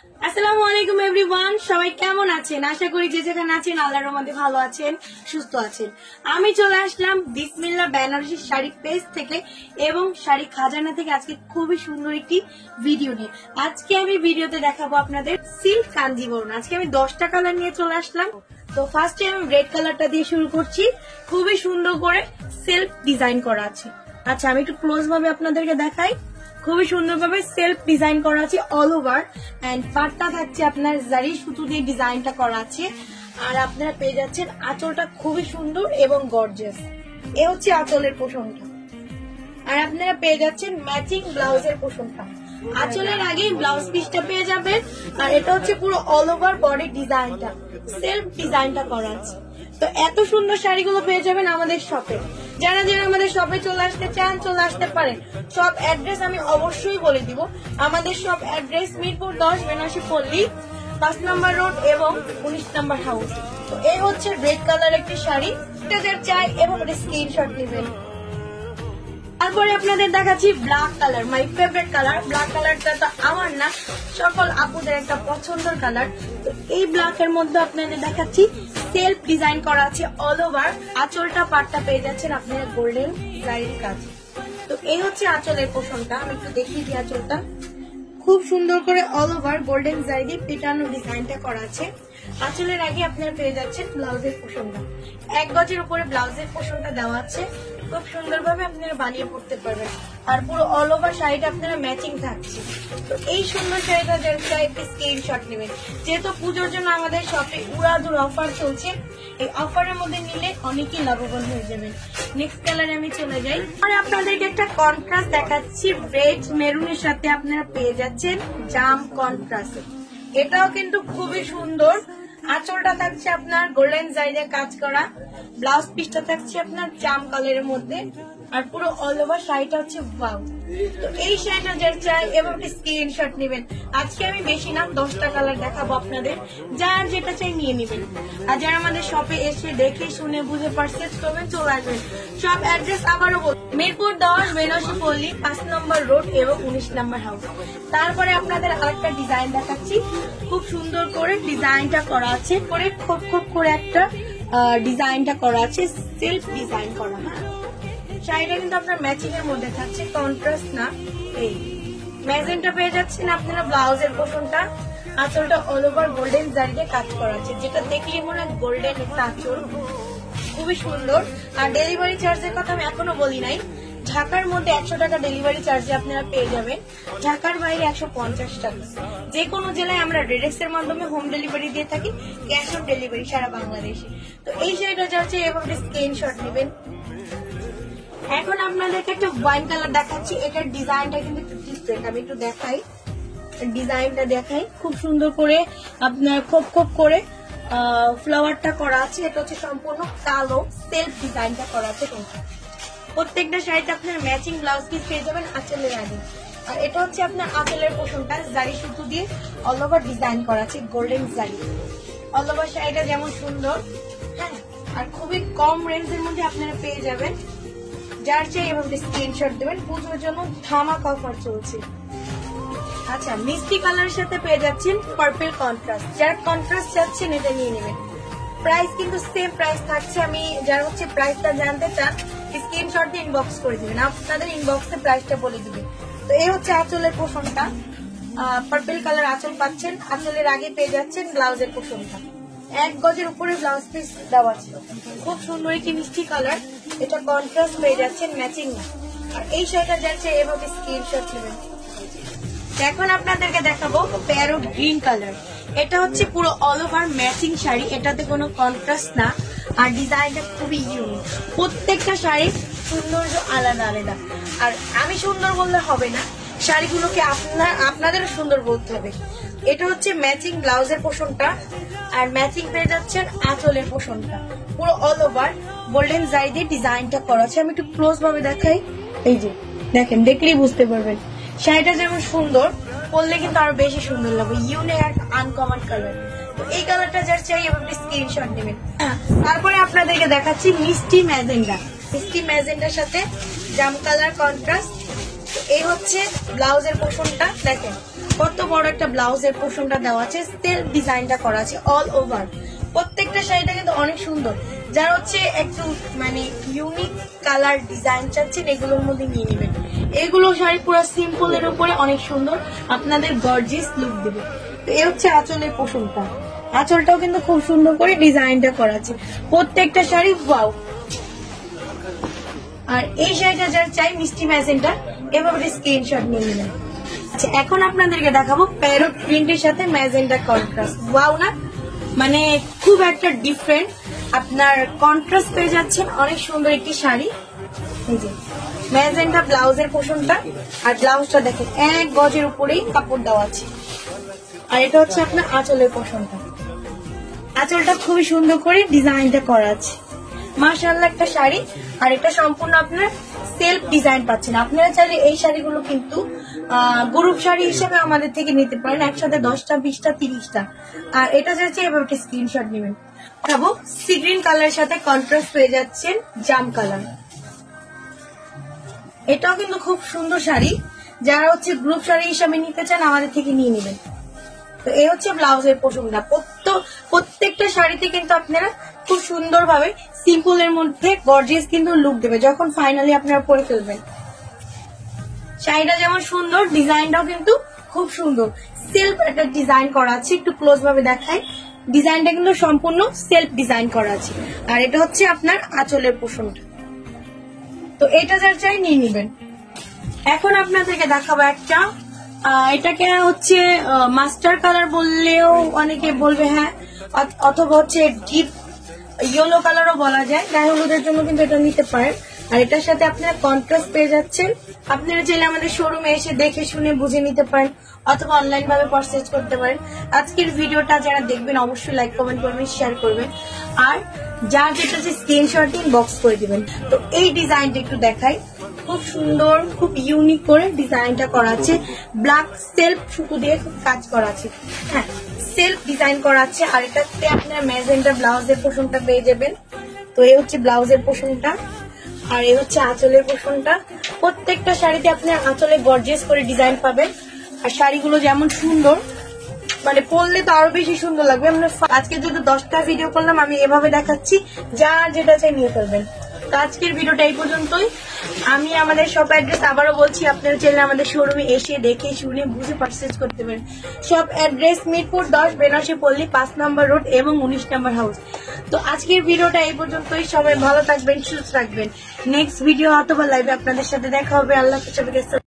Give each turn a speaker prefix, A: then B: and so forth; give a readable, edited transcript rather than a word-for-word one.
A: আসসালামু আলাইকুম এভরিওয়ান, সবাই কেমন আছেন? আশা করি যে যেখানে আছেন আল্লাহর রহমতে ভালো আছেন, সুস্থ আছেন। আমি চলে আসলাম বিসমিল্লাহ বেনারসি শাড়ি পেজ থেকে এবং শাড়ি খাজানা থেকে আজকে খুবই সুন্দর একটি ভিডিও নিয়ে। আজকে আমি ভিডিওতে দেখাবো আপনাদের সিল্ক কাঞ্জিবরম। আজকে আমি 10টা কালার নিয়ে চলে আসলাম। তো ফার্স্টে আমি রেড কালারটা দিয়ে শুরু করছি। খুবই সুন্দর করে সেলফ ডিজাইন করা আছে। আচ্ছা, আমি একটু ক্লোজ ভাবে আপনাদেরকে দেখাই। খুবই সুন্দরভাবে সেলফ ডিজাইন করা আছে অল ওভার, এন্ড পাটটা থাকছে আপনার জারি সুতো দিয়ে ডিজাইনটা করা আছে। আর আপনারা পেয়ে যাচ্ছেন আঁচলটা খুবই সুন্দর এবং গর্জিয়াস। এ হচ্ছে আঁচলের পোষণটা। আর আপনারা পেয়ে যাচ্ছেন ম্যাচিং ব্লাউজের পোষণটা। আঁচলের আগে ব্লাউজ পিসটা পেয়ে যাবেন। আর এটা হচ্ছে পুরো অল ওভার বডি ডিজাইনটা, সেলফ ডিজাইনটা করা আছে। তো এত সুন্দর শাড়িগুলো পেয়ে যাবেন আমাদের শপে। যারা যারা আমাদের শপে চলে আসতে চান চলে আসতে পারেন। শপ অ্যাড্রেস আমি অবশ্যই বলে দিব। আমাদের শপ অ্যাড্রেস মিরপুর 10 বেনারসি পল্লী 5 নম্বর রোড এবং 19 নম্বর হাউস। তো এই হচ্ছে রেড কালার একটি শাড়ি, যাদের চাই এবং স্ক্রিনশট নেবেন। তারপরে আপনাদের দেখাচ্ছি black colour, my favourite colour. Black কালারটা তো আমার না, সকল আপুদের একটা পছন্দের কালার। তো এই ব্ল্যাক এর মধ্যে আপনাদের দেখাচ্ছি সেলফ ডিজাইন করা আছে অল ওভার। আঁচলটা পাটটা পেয়ে যাচ্ছেন আপনারা গোল্ডেন জারির কাজ। তো এই হচ্ছে আঁচলের পোষণটা। আমি একটু দেখিয়ে দিই আঁচলটা। খুব সুন্দর করে অল ওভার গোল্ডেন জারি দিয়ে পেটানো ডিজাইনটা করা আছে। আঁচলের আগে আপনারা পেয়ে যাচ্ছেন ব্লাউজের পোষণটা। 1 গজের উপরে ব্লাউজের পোষণটা দেওয়া আছে। খুব সুন্দরভাবে আপনারা বানিয়ে পড়তে পারবেন। আর পুরো অল ওভার শাড়িটা আপনারা ম্যাচিং থাকছে। তো এই সুন্দর শাড়িটা যারা একটি স্ক্রিনশট নেবেন। যেহেতু পুজোর জন্য আমাদের শপে উড়াধুর অফার চলছে, এই অফারের মধ্যে নিলে অনেকেই লাভবান হয়ে যাবেন। নেক্সট কালারে আমি চলে যাই। আর আপনাদেরকে একটা কন্ট্রাস্ট দেখাচ্ছি, রেড মেরুনের সাথে আপনারা পেয়ে যাচ্ছেন জাম কন্ট্রাস্ট। এটাও কিন্তু খুবই সুন্দর। আঁচলটা থাকছে আপনার গোল্ডেন জারিতে কাজ করা, ব্লাউজ পিসটা থাকছে আপনার জাম কালারের মধ্যে, আর পুরো অল ওভার শাড়িটা হচ্ছে ওয়াও। তো এই শাড়িটা যার চাই এবং স্ক্রিনশট নেবেন। আজকে আমি বেশি না 10টা কালার দেখাবো আপনাদের, যার যেটা চাই নিয়ে নেবেন। আর যারা আমাদের শপে এসে দেখে শুনে বুঝে পারচেজ করবেন চলে আসবেন। সব অ্যাড্রেস আবারও বল, মিরপুর 10 বেনারসি পল্লী 5 নম্বর রোড এবং 19 নম্বর হাউস। তারপরে আপনাদের আরেকটা ডিজাইন দেখাচ্ছি। খুব সুন্দর করে ডিজাইনটা করা আছে, করে খোপ খোপ করে একটা ডিজাইনটা করা আছে, সেলফ ডিজাইন করা। হ্যাঁ, শাড়িটা কিন্তু আপনার ম্যাচিং এর মধ্যে থাকছে, কন্ট্রাস্ট না। এই ম্যাজেন্টা পেয়ে যাচ্ছেন আপনারা ব্লাউজের পোষণটা। আঁচলটা অল ওভার গোল্ডেন জারিতে কাজ করা আছে, যেটা দেখলে মনে হয় গোল্ডেন একটা আঁচল, খুবই সুন্দর। আর ডেলিভারি চার্জের কথা আমি এখনো বলি নাই। ঢাকার মধ্যে 100 টাকা ডেলিভারি চার্জে আপনারা পেয়ে যাবেন, ঢাকার বাইরে 150 টাকা। যে কোনো জেলায় আমরা ডেরেক্স এর মাধ্যমে হোম ডেলিভারি দিয়ে থাকি, ক্যাশ অন ডেলিভারি সারা বাংলাদেশে। তো এই শাড়িটা যাচ্ছে এভাবে স্ক্রিনশট নেবেন। এখন আপনাদেরকে একটা ওয়াইন কালার দেখাচ্ছি। এটার ডিজাইনটা কিন্তু একটু ডিফারেন্ট, আমি একটু দেখাই। ডিজাইনটা দেখাই, খুব সুন্দর করে আপনার খোপ খোপ করে ফ্লাওয়ারটা করা আছে। এটা হচ্ছে সম্পূর্ণ কালো, সেলফ ডিজাইনটা করা আছে। প্রত্যেকটা শাড়িতে আপনার ম্যাচিং ব্লাউজ পিস পেয়ে যাবেন আঁচলের আগে। আর এটা হচ্ছে আপনার আঁচলের পোষণটা জারি সুতো দিয়ে অল ওভার ডিজাইন করা আছে, গোল্ডেন জারি। অল ওভার শাড়িটা যেমন সুন্দর, হ্যাঁ, আর খুবই কম রেঞ্জের মধ্যে আপনারা পেয়ে যাবেন। যার চাই এভাবে স্ক্রিনশট দেবেন। পুজোর জন্য ধামাকা অফার চলছে। আচ্ছা, মিষ্টি কালারের সাথে পেয়ে যাচ্ছেন পার্পল কন্ট্রাস্ট। যারা কন্ট্রাস্ট চাচ্ছেন এটা নিয়ে নেবেন। প্রাইস কিন্তু সেম প্রাইস থাকছে। আমি যারা হচ্ছে প্রাইসটা জানতে চান স্ক্রিনশট দিয়ে ইনবক্স করে দিবেন, আপনাদের ইনবক্সে প্রাইসটা বলে দিবেন। তো এই হচ্ছে আঁচলের পোষণটা। পার্পল কালার আঁচল পাচ্ছেন। আঁচলের আগে পেয়ে যাচ্ছেন ব্লাউজের পোষণটা। 1 গজের উপরে ব্লাউজ পিস দেওয়া ছিল। খুব সুন্দর একটি মিষ্টি কালার। এটা কন্ট্রাস্ট পেয়ে যাচ্ছেন, ম্যাচিং না। আর এই শাড়িটা যাচ্ছে এভাবে স্ক্রিনশট নেবেন। এখন আপনাদেরকে দেখাবো প্যারট গ্রিন কালার। এটা হচ্ছে পুরো অল ওভার ম্যাচিং শাড়ি, এটাতে কোনো কন্ট্রাস্ট না। আর ডিজাইনটা খুবই ইউনিক। প্রত্যেকটা শাড়ির সৌন্দর্য আলাদা আলাদা। আর আমি সুন্দর বললে হবে না, শাড়িগুলোকে আপনাদেরও সুন্দর বলতে হবে। এটা হচ্ছে ম্যাচিং ব্লাউজের পোষণটা, আর ম্যাচিং পেয়ে যাচ্ছেন আঁচলের পোষণটা। পুরো অল ওভার গোল্ডেন জারি দিয়ে ডিজাইনটা করা আছে। আমি একটু ক্লোজ ভাবে দেখাই। এই যে দেখেন, দেখলেই বুঝতে পারবেন শাড়িটা যেমন সুন্দর, পরলে কিন্তু আরো বেশি সুন্দর লাগবে। ইউনিক আর আনকমন কালার। তো এই কালারটা যার চাই এভাবে স্ক্রিনশট নেবেন। তারপরে আপনাদেরকে দেখাচ্ছি মিষ্টি ম্যাজেন্ডা। মিষ্টি ম্যাজেন্ডার সাথে জাম কালার কন্ট্রাস্ট। এই হচ্ছে ব্লাউজের পোষণটা। দেখেন কত বড় একটা ব্লাউজের পোর্শনটা দেওয়া আছে, সেলফ ডিজাইনটা করা আছে অল ওভার। প্রত্যেকটা শাড়িটা কিন্তু অনেক সুন্দর। যারা হচ্ছে একটু মানে ইউনিক কালার ডিজাইন চাচ্ছেন এগুলোর মধ্যে নিয়ে নেবেন। এগুলো শাড়ি পুরো সিম্পলের উপরে অনেক সুন্দর, আপনাদের গর্জিয়াস লুক দেবে। তো এই হচ্ছে আঁচলের পোর্শনটা, আঁচলটাও কিন্তু খুব সুন্দর করে ডিজাইনটা করা আছে প্রত্যেকটা শাড়ি, ওয়াও। আর এই শাড়িটা যারা চাই মিষ্টি ম্যাজেন্টা, এভাবে স্ক্রিনশট নিয়ে নেবেন। আচ্ছা, এখন আপনাদেরকে দেখাবো প্যারট প্রিন্টের সাথে ম্যাজেন্টা কন্ট্রাস্ট। ওয়াও না, মানে খুব একটা ডিফারেন্ট, আপনার কন্ট্রাস্ট পেয়ে যাচ্ছেন। অনেক সুন্দর একটি শাড়ি, এই যে ম্যাজেন্টা ব্লাউজের পোর্শনটা, আর ব্লাউজটা দেখেন 1 গজের উপরেই কাপড় দেওয়া আছে। আর এটা হচ্ছে আপনার আঁচলের পোর্শনটা, আঁচলটা খুবই সুন্দর করে ডিজাইনটা করা আছে। মাশাআল্লাহ একটা শাড়ি। আর এটা সম্পূর্ণ আপনার সেলফ ডিজাইন পাচ্ছেন। আপনারা চাইলে এই শাড়িগুলো কিন্তু গ্রুপ শাড়ি হিসেবে আমাদের থেকে নিতে পারেন, একসাথে 10টা 20টা 30টা। আর এটা যাচ্ছে এভাবে একটা স্ক্রিনশট নেবেন। খাবো সি গ্রিন কালারের সাথে কন্ট্রাস্ট পেয়ে যাচ্ছেন জাম কালার। এটাও কিন্তু খুব সুন্দর শাড়ি, যারা হচ্ছে গ্রুপ শাড়ি হিসাবে নিতে চান আমাদের থেকে নিয়ে নেবেন। তো এই হচ্ছে ব্লাউজের পোর্শনটা। প্রত্যেকটা শাড়িতে কিন্তু আপনারা খুব সুন্দর ভাবে সিম্পলের মধ্যে গর্জিয়াস কিন্তু লুক দেবে যখন ফাইনালি আপনারা পরে ফেলবেন। শাড়িটা যেমন সুন্দর, ডিজাইনটাও কিন্তু খুব সুন্দর। সেলফ একটা ডিজাইন করা আছে, একটু ক্লোজ ভাবে দেখায়। ডিজাইনটা কিন্তু সম্পূর্ণ সেলফ ডিজাইন করা আছে। আর এটা হচ্ছে আপনার আঁচলের পোর্শনটা। তো এটা যার চাই নিয়ে নেবেন। এখন আপনাদেরকে দেখাবো একটা, এটাকে হচ্ছে মাস্টার কালার বললেও অনেকে বলবে হ্যাঁ, অথবা হচ্ছে ডিপ ইয়েলো কালারও বলা যায়। গায়ে হলুদের জন্য কিন্তু এটা নিতে পারেন। আর এটার সাথে আপনারা কন্ট্রাস্ট পেয়ে যাচ্ছেন। আপনারা চাইলে আমাদের শোরুমে এসে দেখে শুনে বুঝে নিতে পারেন, অথবা অনলাইন ভাবে পারচেজ করতে পারেন। আজকের ভিডিওটা যারা দেখবেন অবশ্যই লাইক কমেন্ট করবেন, শেয়ার করবেন, আর যার যেটা যে স্ক্রিনশট দিন বক্স করে দিবেন। তো এই ডিজাইনটা একটু দেখাই, খুব সুন্দর, খুব ইউনিক করে ডিজাইনটা করা আছে। ব্ল্যাক সেলফ সুতো দিয়ে খুব কাজ করা আছে, হ্যাঁ সেলফ ডিজাইন করা আছে। আর এটাতে আপনার ম্যাজেন্টা ব্লাউজের পোর্শনটা পেয়ে যাবেন। তো এই হচ্ছে ব্লাউজের পোর্শনটা, আর এই হচ্ছে আঁচলের পোর্শনটা। প্রত্যেকটা শাড়িতে আপনার আঁচলে গর্জিয়াস করে ডিজাইন পাবেন। আর শাড়িগুলো যেমন সুন্দর, মানে পরলে তো আরো বেশি সুন্দর লাগবে। আমরা আজকে যদি 10টা ভিডিও করলাম, আমি এভাবে দেখাচ্ছি, যা যেটা চাই নিয়ে ফেলবেন। তো আজকের ভিডিওটা এই পর্যন্তই। আমি আমাদের শপ অ্যাড্রেস আবারও বলছি, আপনারা চাইলে আমাদের শোরুমে এসে দেখে শুনে বুঝে পারচেজ করতে পারেন। শপ অ্যাড্রেস মিরপুর 10 বেনারসি পল্লী 5 নম্বর রোড এবং 19 নম্বর হাউস। তো আজকের ভিডিওটা এই পর্যন্তই। সবাই ভালো থাকবেন, সুস্থ থাকবেন। নেক্সট ভিডিও অথবা লাইভে আপনাদের সাথে দেখা হবে। আল্লাহ হাফেজ।